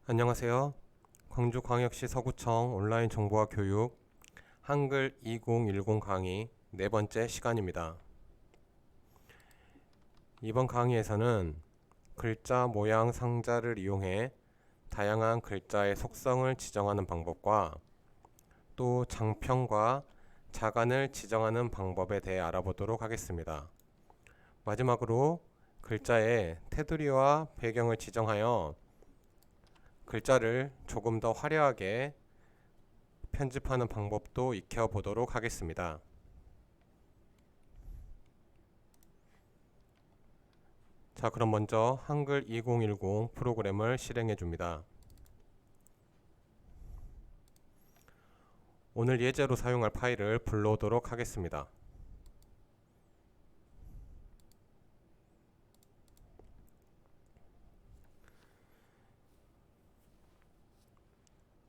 안녕하세요. 광주광역시 서구청 온라인 정보화 교육 한글 2010 강의 네 번째 시간입니다. 이번 강의에서는 글자 모양 상자를 이용해 다양한 글자의 속성을 지정하는 방법과 또 장편과 자간을 지정하는 방법에 대해 알아보도록 하겠습니다. 마지막으로 글자의 테두리와 배경을 지정하여 글자를 조금 더 화려하게 편집하는 방법도 익혀보도록 하겠습니다. 자, 그럼 먼저 한글 2010 프로그램을 실행해 줍니다. 오늘 예제로 사용할 파일을 불러오도록 하겠습니다.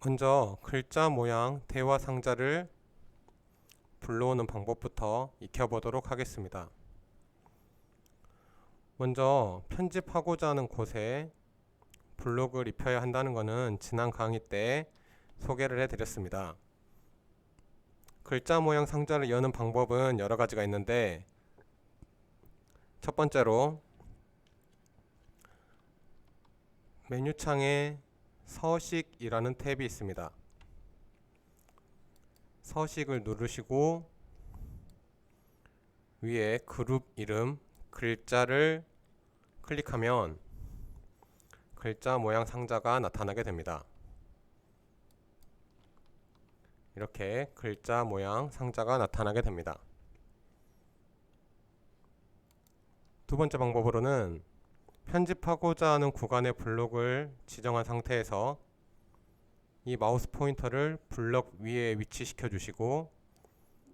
먼저 글자 모양 대화 상자를 불러오는 방법부터 익혀보도록 하겠습니다. 먼저 편집하고자 하는 곳에 블록을 입혀야 한다는 것은 지난 강의 때 소개를 해드렸습니다. 글자 모양 상자를 여는 방법은 여러 가지가 있는데, 첫 번째로 메뉴창에 서식이라는 탭이 있습니다. 서식을 누르시고 위에 그룹 이름 글자를 클릭하면 글자 모양 상자가 나타나게 됩니다. 이렇게 글자 모양 상자가 나타나게 됩니다. 두 번째 방법으로는 편집하고자 하는 구간의 블록을 지정한 상태에서 이 마우스 포인터를 블록 위에 위치시켜 주시고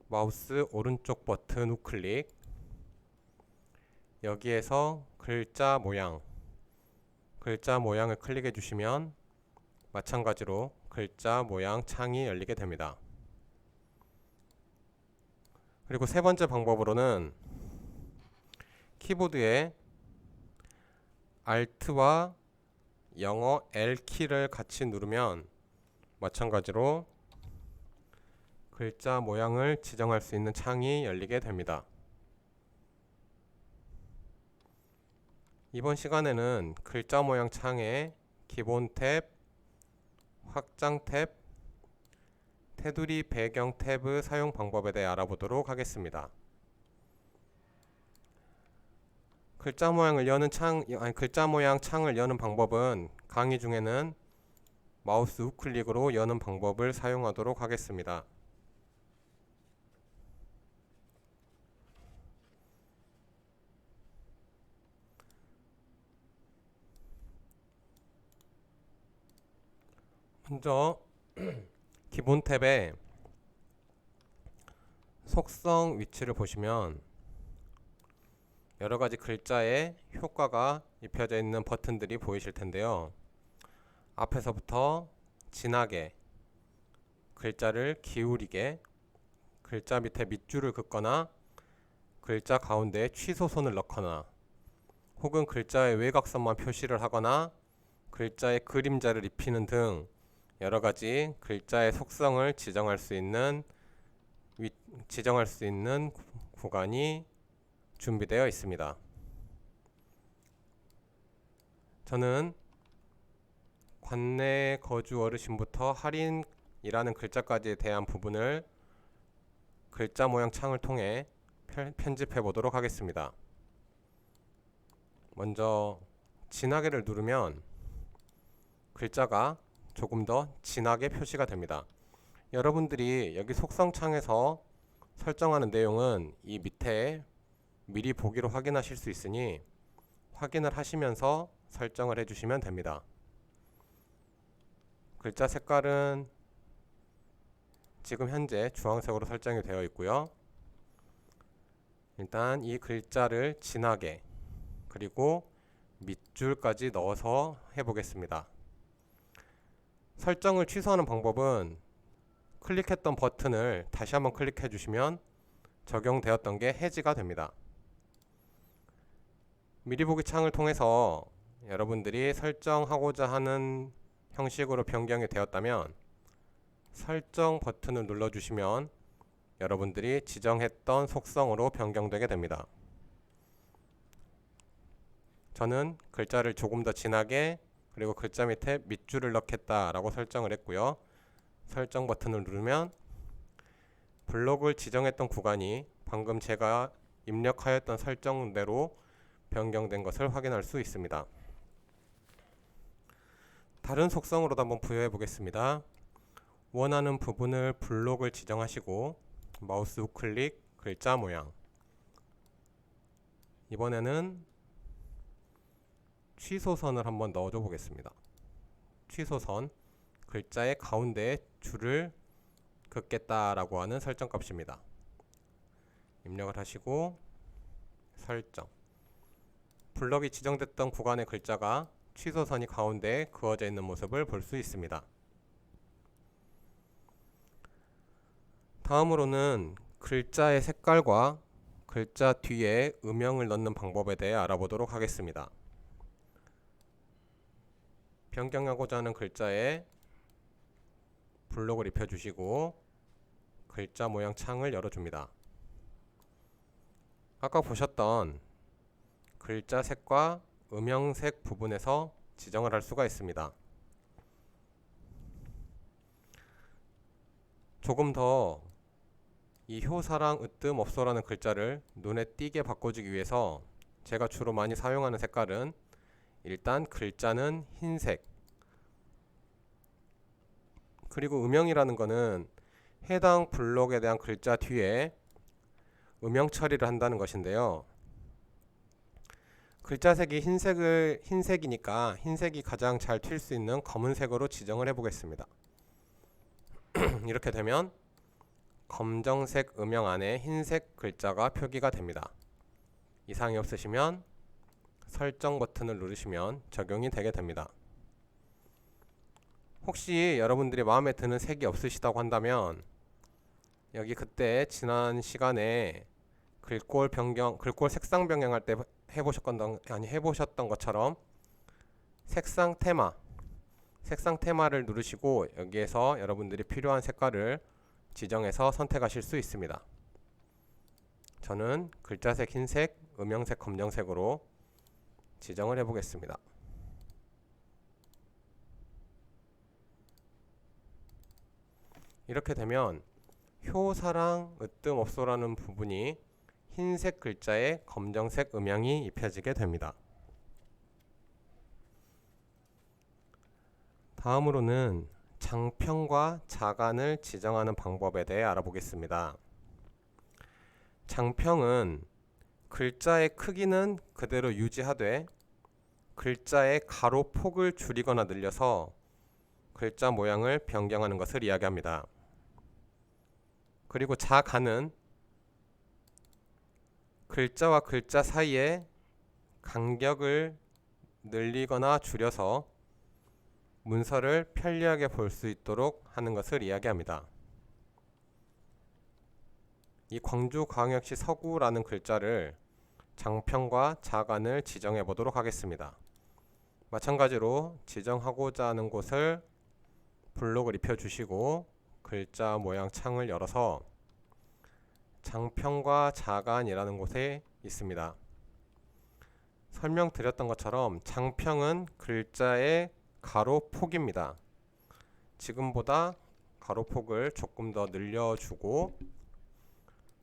마우스 오른쪽 버튼 우클릭, 여기에서 글자 모양을 클릭해 주시면 마찬가지로 글자 모양 창이 열리게 됩니다. 그리고 세 번째 방법으로는 키보드에 Alt와 영어 L 키를 같이 누르면 마찬가지로 글자 모양을 지정할 수 있는 창이 열리게 됩니다. 이번 시간에는 글자 모양 창의 기본 탭, 확장 탭, 테두리 배경 탭의 사용 방법에 대해 알아보도록 하겠습니다. 글자 모양 창을 여는 방법은 강의 중에는 마우스 우클릭으로 여는 방법을 사용하도록 하겠습니다. 먼저 기본 탭에 속성 위치를 보시면 여러가지 글자에 효과가 입혀져 있는 버튼들이 보이실 텐데요. 앞에서부터 진하게, 글자를 기울이게, 글자 밑에 밑줄을 긋거나 글자 가운데에 취소선을 넣거나 혹은 글자의 외곽선만 표시를 하거나 글자에 그림자를 입히는 등 여러가지 글자의 속성을 지정할 수 있는 구간이 준비되어 있습니다. 저는 관내 거주 어르신부터 할인이라는 글자까지에 대한 부분을 글자 모양 창을 통해 편집해 보도록 하겠습니다. 먼저 진하게를 누르면 글자가 조금 더 진하게 표시가 됩니다. 여러분들이 여기 속성 창에서 설정하는 내용은 이 밑에 미리 보기로 확인하실 수 있으니 확인을 하시면서 설정을 해주시면 됩니다. 글자 색깔은 지금 현재 주황색으로 설정이 되어 있고요. 일단 이 글자를 진하게 그리고 밑줄까지 넣어서 해보겠습니다. 설정을 취소하는 방법은 클릭했던 버튼을 다시 한번 클릭해 주시면 적용되었던 게 해지가 됩니다. 미리 보기 창을 통해서 여러분들이 설정하고자 하는 형식으로 변경이 되었다면 설정 버튼을 눌러주시면 여러분들이 지정했던 속성으로 변경되게 됩니다. 저는 글자를 조금 더 진하게 그리고 글자 밑에 밑줄을 넣겠다 라고 설정을 했고요. 설정 버튼을 누르면 블록을 지정했던 구간이 방금 제가 입력하였던 설정대로 변경된 것을 확인할 수 있습니다. 다른 속성으로도 한번 부여해 보겠습니다. 원하는 부분을 블록을 지정하시고 마우스 우클릭 글자 모양, 이번에는 취소선을 한번 넣어줘 보겠습니다. 취소선, 글자의 가운데에 줄을 긋겠다라고 하는 설정 값입니다. 입력을 하시고 설정, 블럭이 지정됐던 구간의 글자가 취소선이 가운데에 그어져 있는 모습을 볼 수 있습니다. 다음으로는 글자의 색깔과 글자 뒤에 음영을 넣는 방법에 대해 알아보도록 하겠습니다. 변경하고자 하는 글자에 블록을 입혀주시고 글자 모양 창을 열어줍니다. 아까 보셨던 글자 색과 음영색 부분에서 지정을 할 수가 있습니다. 조금 더 이 효사랑 으뜸없소라는 글자를 눈에 띄게 바꿔주기 위해서 제가 주로 많이 사용하는 색깔은 일단 글자는 흰색, 그리고 음영이라는 거는 해당 블록에 대한 글자 뒤에 음영 처리를 한다는 것인데요. 글자색이 흰색이니까 흰색이 가장 잘 튈 수 있는 검은색으로 지정을 해 보겠습니다. 이렇게 되면 검정색 음영 안에 흰색 글자가 표기가 됩니다. 이상이 없으시면 설정 버튼을 누르시면 적용이 되게 됩니다. 혹시 여러분들이 마음에 드는 색이 없으시다고 한다면 여기 그때 지난 시간에 글꼴 색상 변경할 때 해보셨던 것처럼 색상 테마를 누르시고 여기에서 여러분들이 필요한 색깔을 지정해서 선택하실 수 있습니다. 저는 글자색 흰색, 음영색 검정색으로 지정을 해 보겠습니다. 이렇게 되면 효사랑 으뜸없소라는 부분이 흰색 글자에 검정색 음영이 입혀지게 됩니다. 다음으로는 장평과 자간을 지정하는 방법에 대해 알아보겠습니다. 장평은 글자의 크기는 그대로 유지하되 글자의 가로폭을 줄이거나 늘려서 글자 모양을 변경하는 것을 이야기합니다. 그리고 자간은 글자와 글자 사이에 간격을 늘리거나 줄여서 문서를 편리하게 볼 수 있도록 하는 것을 이야기합니다. 이 광주광역시 서구라는 글자를 장평과 자간을 지정해 보도록 하겠습니다. 마찬가지로 지정하고자 하는 곳을 블록을 입혀 주시고 글자 모양 창을 열어서 장평과 자간이라는 곳에 있습니다. 설명드렸던 것처럼 장평은 글자의 가로폭입니다. 지금보다 가로폭을 조금 더 늘려주고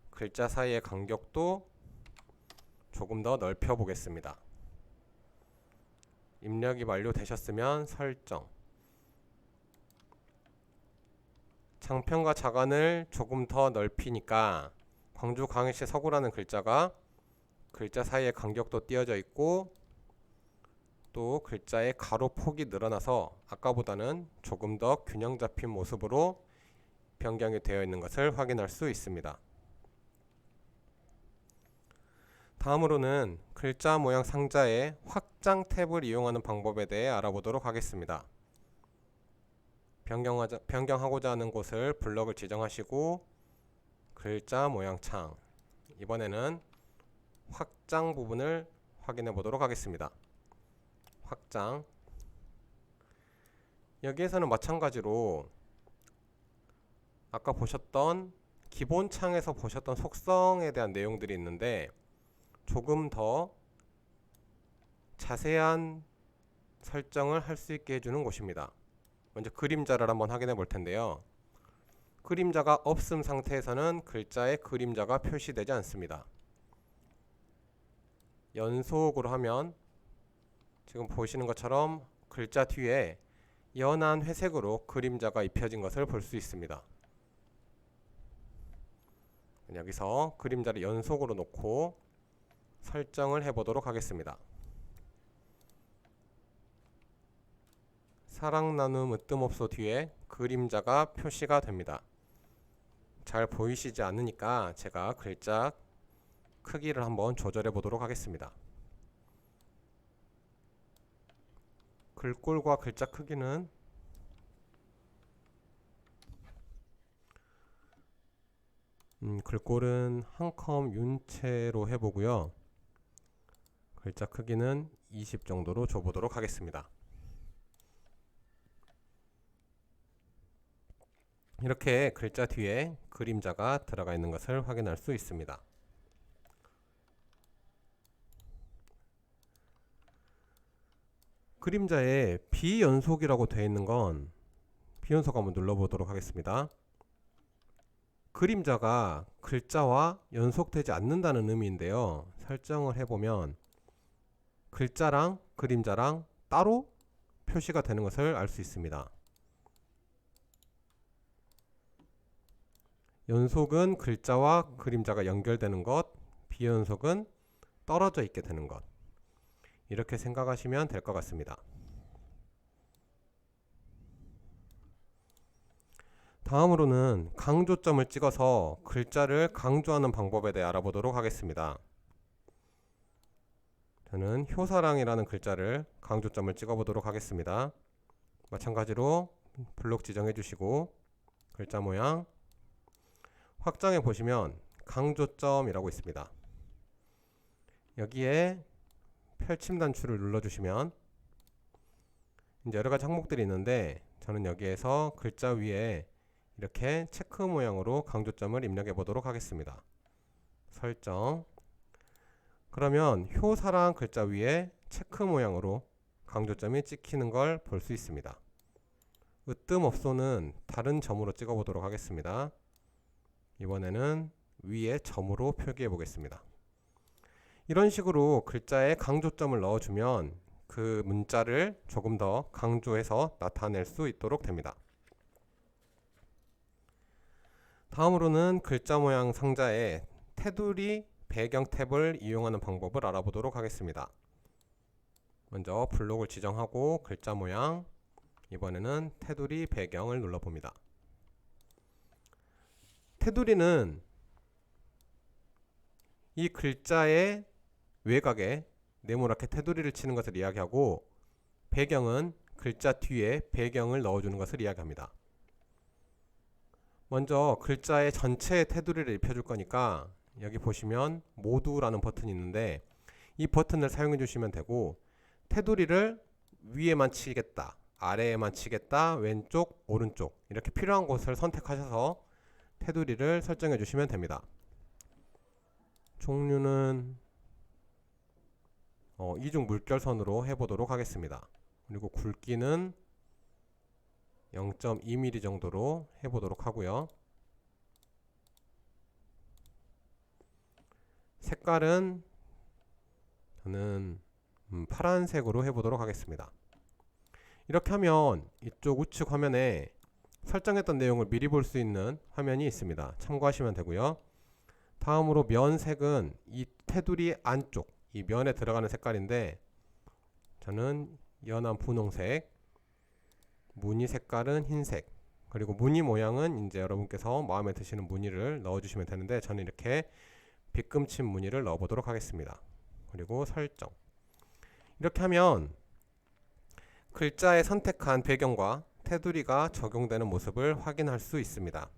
글자 사이의 간격도 조금 더 넓혀 보겠습니다. 입력이 완료되셨으면 설정, 장평과 자간을 조금 더 넓히니까 광주광역시 서구라는 글자가 글자 사이의 간격도 띄어져 있고 또 글자의 가로폭이 늘어나서 아까보다는 조금 더 균형 잡힌 모습으로 변경이 되어 있는 것을 확인할 수 있습니다. 다음으로는 글자 모양 상자의 확장 탭을 이용하는 방법에 대해 알아보도록 하겠습니다. 변경하고자 하는 곳을 블럭을 지정하시고 글자 모양 창, 이번에는 확장 부분을 확인해 보도록 하겠습니다. 확장, 여기에서는 마찬가지로 아까 보셨던 기본 창에서 보셨던 속성에 대한 내용들이 있는데 조금 더 자세한 설정을 할 수 있게 해주는 곳입니다. 먼저 그림자를 한번 확인해 볼 텐데요. 그림자가 없음 상태에서는 글자에 그림자가 표시되지 않습니다. 연속으로 하면 지금 보시는 것처럼 글자 뒤에 연한 회색으로 그림자가 입혀진 것을 볼 수 있습니다. 여기서 그림자를 연속으로 놓고 설정을 해보도록 하겠습니다. 사랑 나눔 으뜸없소 뒤에 그림자가 표시가 됩니다. 잘 보이시지 않으니까 제가 글자 크기를 한번 조절해 보도록 하겠습니다. 글꼴과 글자 크기는 글꼴은 한 컴 윤채로 해보고요. 글자 크기는 20 정도로 줘보도록 하겠습니다. 이렇게 글자 뒤에 그림자가 들어가 있는 것을 확인할 수 있습니다. 그림자에 비연속이라고 되어 있는 건 비연속 한번 눌러보도록 하겠습니다. 그림자가 글자와 연속되지 않는다는 의미인데요. 설정을 해보면 글자랑 그림자랑 따로 표시가 되는 것을 알 수 있습니다. 연속은 글자와 그림자가 연결되는 것, 비연속은 떨어져 있게 되는 것. 이렇게 생각하시면 될 것 같습니다. 다음으로는 강조점을 찍어서 글자를 강조하는 방법에 대해 알아보도록 하겠습니다. 저는 효사랑이라는 글자를 강조점을 찍어보도록 하겠습니다. 마찬가지로 블록 지정해 주시고 글자 모양 확장해 보시면 강조점이라고 있습니다. 여기에 펼침 단추를 눌러주시면 이제 여러가지 항목들이 있는데 저는 여기에서 글자 위에 이렇게 체크 모양으로 강조점을 입력해 보도록 하겠습니다. 설정. 그러면 효사랑 글자 위에 체크 모양으로 강조점이 찍히는 걸 볼 수 있습니다. 으뜸없소는 다른 점으로 찍어 보도록 하겠습니다. 이번에는 위에 점으로 표기해 보겠습니다. 이런 식으로 글자에 강조점을 넣어주면 그 문자를 조금 더 강조해서 나타낼 수 있도록 됩니다. 다음으로는 글자 모양 상자에 테두리 배경 탭을 이용하는 방법을 알아보도록 하겠습니다. 먼저 블록을 지정하고 글자 모양, 이번에는 테두리 배경을 눌러봅니다. 테두리는 이 글자의 외곽에 네모나게 테두리를 치는 것을 이야기하고, 배경은 글자 뒤에 배경을 넣어주는 것을 이야기합니다. 먼저 글자의 전체에 테두리를 입혀줄 거니까 여기 보시면 모두라는 버튼이 있는데 이 버튼을 사용해 주시면 되고, 테두리를 위에만 치겠다, 아래에만 치겠다, 왼쪽, 오른쪽 이렇게 필요한 곳을 선택하셔서 테두리를 설정해 주시면 됩니다. 종류는 이중 물결선으로 해보도록 하겠습니다. 그리고 굵기는 0.2mm 정도로 해보도록 하고요. 색깔은 저는 파란색으로 해보도록 하겠습니다. 이렇게 하면 이쪽 우측 화면에 설정했던 내용을 미리 볼 수 있는 화면이 있습니다. 참고하시면 되고요. 다음으로 면색은 이 테두리 안쪽, 이 면에 들어가는 색깔인데 저는 연한 분홍색, 무늬 색깔은 흰색, 그리고 무늬 모양은 이제 여러분께서 마음에 드시는 무늬를 넣어주시면 되는데 저는 이렇게 빗금친 무늬를 넣어보도록 하겠습니다. 그리고 설정. 이렇게 하면 글자에 선택한 배경과 테두리가 적용되는 모습을 확인할 수 있습니다.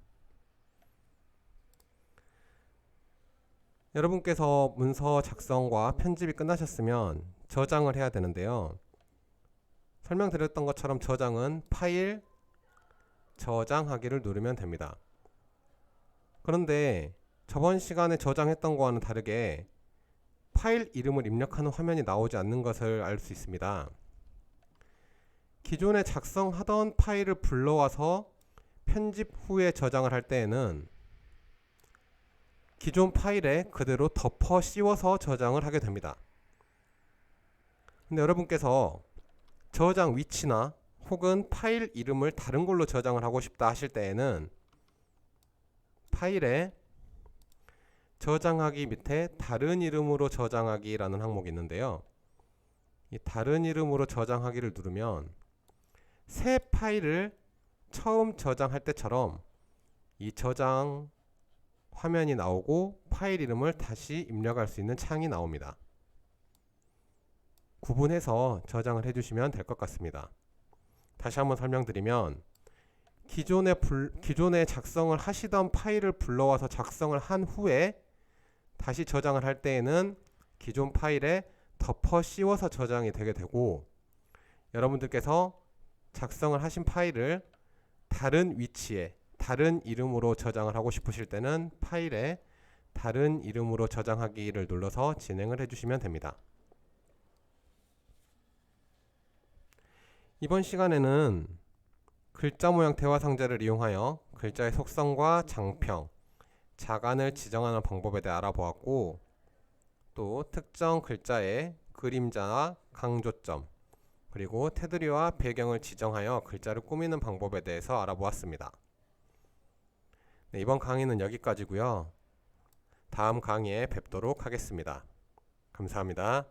여러분께서 문서 작성과 편집이 끝나셨으면 저장을 해야 되는데요. 설명드렸던 것처럼 저장은 파일 저장하기를 누르면 됩니다. 그런데 저번 시간에 저장했던 거와는 다르게 파일 이름을 입력하는 화면이 나오지 않는 것을 알 수 있습니다. 기존에 작성하던 파일을 불러와서 편집 후에 저장을 할 때에는 기존 파일에 그대로 덮어 씌워서 저장을 하게 됩니다. 근데 여러분께서 저장 위치나 혹은 파일 이름을 다른 걸로 저장을 하고 싶다 하실 때에는 파일에 저장하기 밑에 다른 이름으로 저장하기 라는 항목이 있는데요. 이 다른 이름으로 저장하기를 누르면 새 파일을 처음 저장할 때처럼 이 저장 화면이 나오고 파일 이름을 다시 입력할 수 있는 창이 나옵니다. 구분해서 저장을 해주시면 될 것 같습니다. 다시 한번 설명드리면 기존에 작성을 하시던 파일을 불러와서 작성을 한 후에 다시 저장을 할 때에는 기존 파일에 덮어 씌워서 저장이 되게 되고, 여러분들께서 작성을 하신 파일을 다른 위치에 다른 이름으로 저장을 하고 싶으실 때는 파일에 다른 이름으로 저장하기를 눌러서 진행을 해주시면 됩니다. 이번 시간에는 글자 모양 대화 상자를 이용하여 글자의 속성과 장평, 자간을 지정하는 방법에 대해 알아보았고, 또 특정 글자의 그림자나 강조점, 그리고 테두리와 배경을 지정하여 글자를 꾸미는 방법에 대해서 알아보았습니다. 네, 이번 강의는 여기까지고요. 다음 강의에 뵙도록 하겠습니다. 감사합니다.